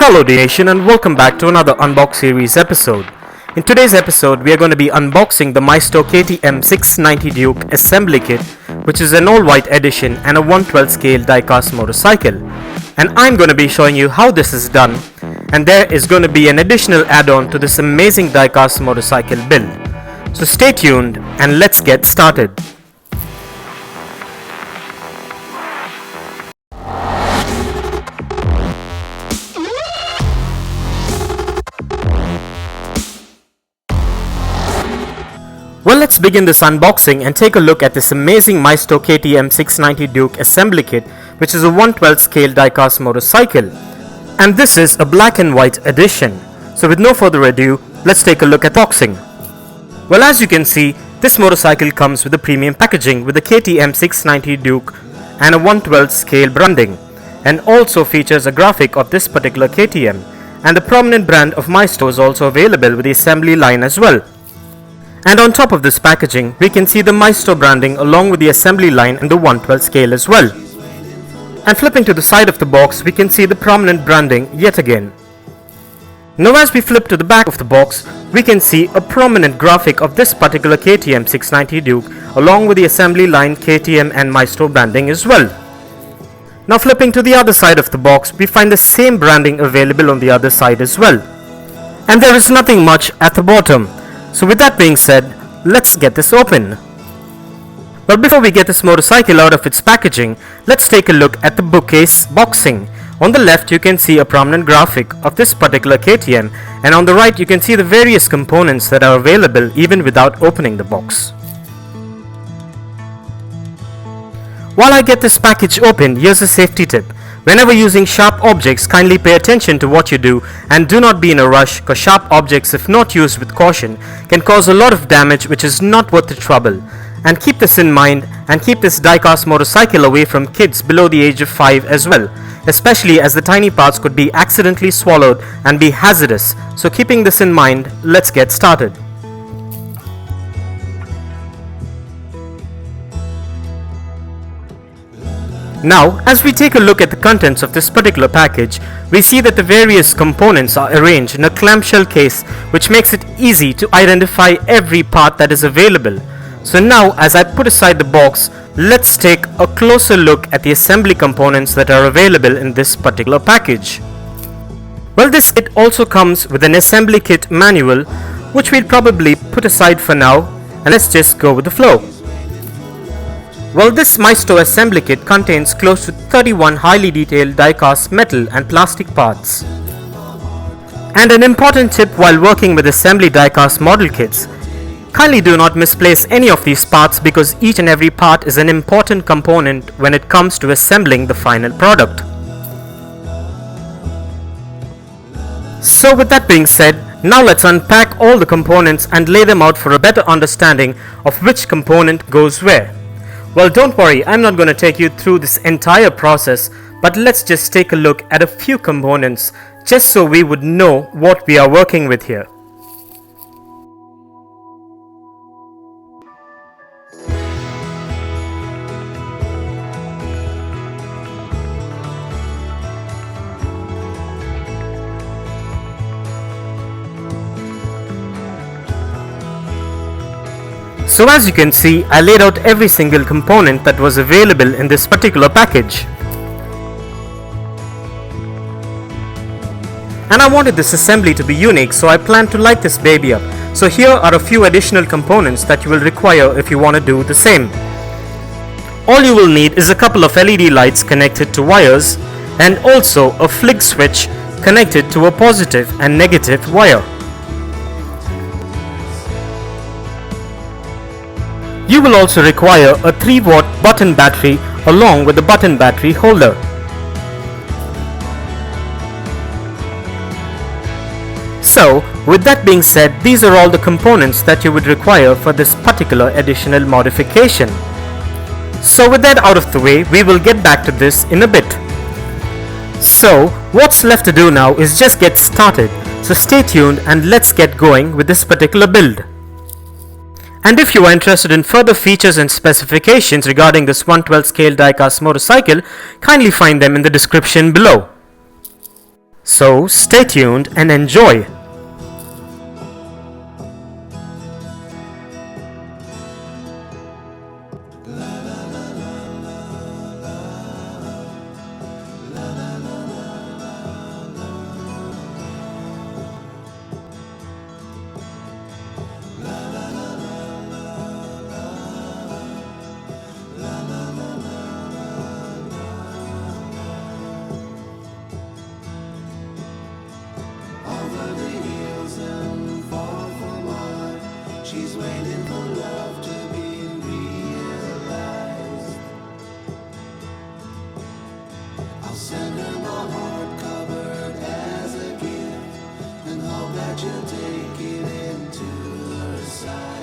Hello Dnation and welcome back to another Unbox series episode. In today's episode we are going to be unboxing the Maisto KTM 690 Duke Assembly Kit, which is an all-white edition and a 1/12 scale diecast motorcycle. And I'm going to be showing you how this is done, and there is going to be an additional add-on to this amazing diecast motorcycle build. So stay tuned and let's get started. Well, let's begin this unboxing and take a look at this amazing Maisto KTM 690 Duke Assembly Kit, which is a 1/12 scale diecast motorcycle. And this is a black and white edition. So with no further ado, let's take a look at unboxing. Well, as you can see, this motorcycle comes with a premium packaging with the KTM 690 Duke and a 1/12 scale branding, and also features a graphic of this particular KTM, and the prominent brand of Maisto is also available with the assembly line as well. And on top of this packaging, we can see the Maisto branding along with the assembly line and the 1/12 scale as well. And flipping to the side of the box, we can see the prominent branding yet again. Now as we flip to the back of the box, we can see a prominent graphic of this particular KTM 690 Duke along with the assembly line, KTM and Maisto branding as well. Now flipping to the other side of the box, we find the same branding available on the other side as well. And there is nothing much at the bottom. So with that being said, let's get this open. But before we get this motorcycle out of its packaging, let's take a look at the bookcase boxing. On the left you can see a prominent graphic of this particular KTM, and on the right you can see the various components that are available even without opening the box. While I get this package open, here's a safety tip. Whenever using sharp objects, kindly pay attention to what you do and do not be in a rush, because sharp objects, if not used with caution, can cause a lot of damage which is not worth the trouble. And keep this in mind and keep this diecast motorcycle away from kids below the age of 5 as well, especially as the tiny parts could be accidentally swallowed and be hazardous. So keeping this in mind, let's get started. Now, as we take a look at the contents of this particular package, we see that the various components are arranged in a clamshell case, which makes it easy to identify every part that is available. So now, as I put aside the box, let's take a closer look at the assembly components that are available in this particular package. Well, this kit also comes with an assembly kit manual, which we'll probably put aside for now, and let's just go with the flow. Well, this Maisto Assembly Kit contains close to 31 highly detailed die-cast metal and plastic parts. And an important tip while working with assembly die-cast model kits: kindly do not misplace any of these parts, because each and every part is an important component when it comes to assembling the final product. So with that being said, now let's unpack all the components and lay them out for a better understanding of which component goes where. Well, don't worry, I'm not going to take you through this entire process, but let's just take a look at a few components just so we would know what we are working with here. So as you can see, I laid out every single component that was available in this particular package. And I wanted this assembly to be unique, so I planned to light this baby up. So here are a few additional components that you will require if you want to do the same. All you will need is a couple of LED lights connected to wires, and also a flick switch connected to a positive and negative wire. You will also require a 3-watt button battery along with the button battery holder. So, with that being said, these are all the components that you would require for this particular additional modification. So with that out of the way, we will get back to this in a bit. So, what's left to do now is just get started. So stay tuned and let's get going with this particular build. And if you are interested in further features and specifications regarding this 1/12 scale diecast motorcycle, kindly find them in the description below. So stay tuned and enjoy. She's waiting for love to be realized. I'll send her my heart covered as a gift and hope that you'll take it into her side.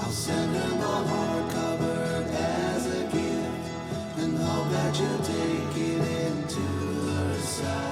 I'll send her my hardcover as a gift and hope that you'll take it into her sight.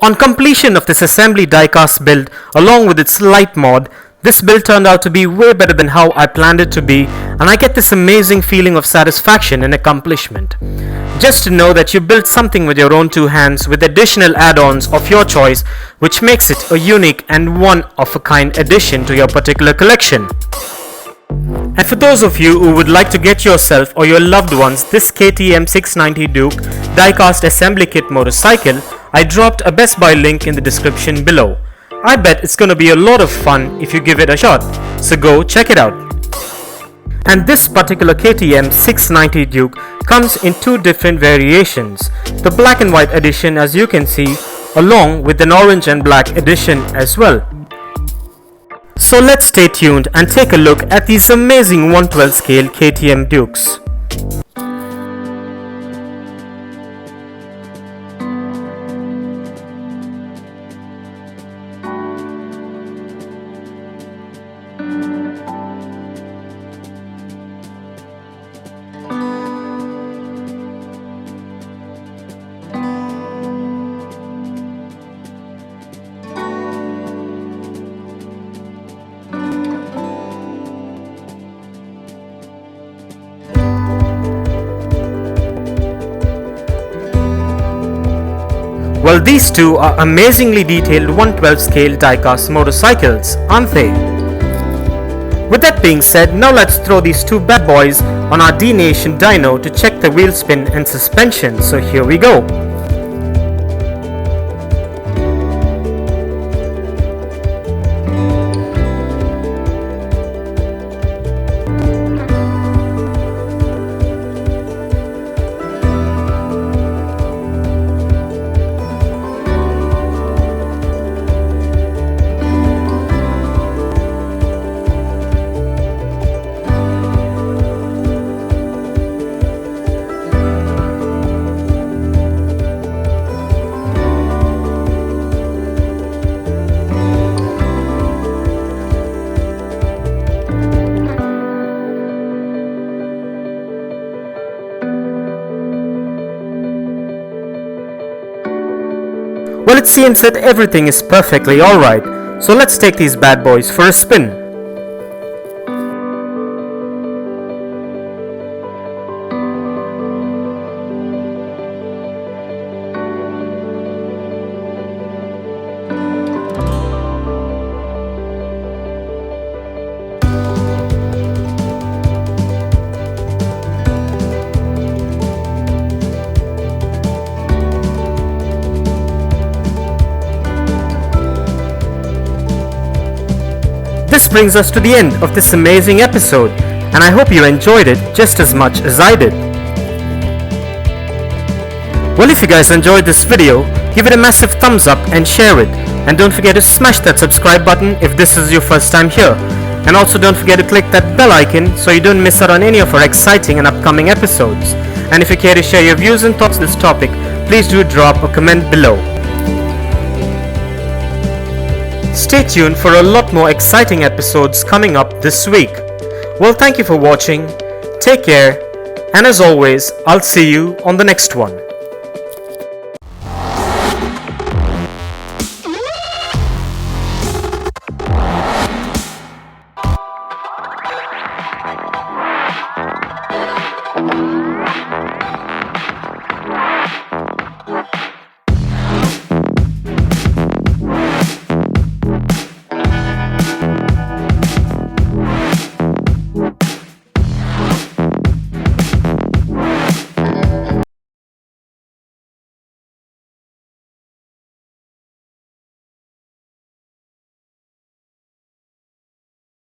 On completion of this assembly diecast build along with its light mod, this build turned out to be way better than how I planned it to be, and I get this amazing feeling of satisfaction and accomplishment. Just to know that you built something with your own two hands with additional add-ons of your choice, which makes it a unique and one-of-a-kind addition to your particular collection. And for those of you who would like to get yourself or your loved ones this KTM 690 Duke Diecast Assembly Kit motorcycle, I dropped a Best Buy link in the description below. I bet it's gonna be a lot of fun if you give it a shot, so go check it out. And this particular KTM 690 Duke comes in two different variations, the black and white edition as you can see, along with an orange and black edition as well. So let's stay tuned and take a look at these amazing 112 scale KTM Dukes. Well, these two are amazingly detailed 112 scale diecast motorcycles, aren't they? With that being said, now let's throw these two bad boys on our Dnation dyno to check the wheel spin and suspension, so here we go. Well, it seems that everything is perfectly alright, so let's take these bad boys for a spin. This brings us to the end of this amazing episode, and I hope you enjoyed it just as much as I did. Well, if you guys enjoyed this video, give it a massive thumbs up and share it, and don't forget to smash that subscribe button if this is your first time here, and also don't forget to click that bell icon so you don't miss out on any of our exciting and upcoming episodes. And if you care to share your views and thoughts on this topic, please do drop a comment below. Stay tuned for a lot more exciting episodes coming up this week. Well, thank you for watching, take care, and as always, I'll see you on the next one.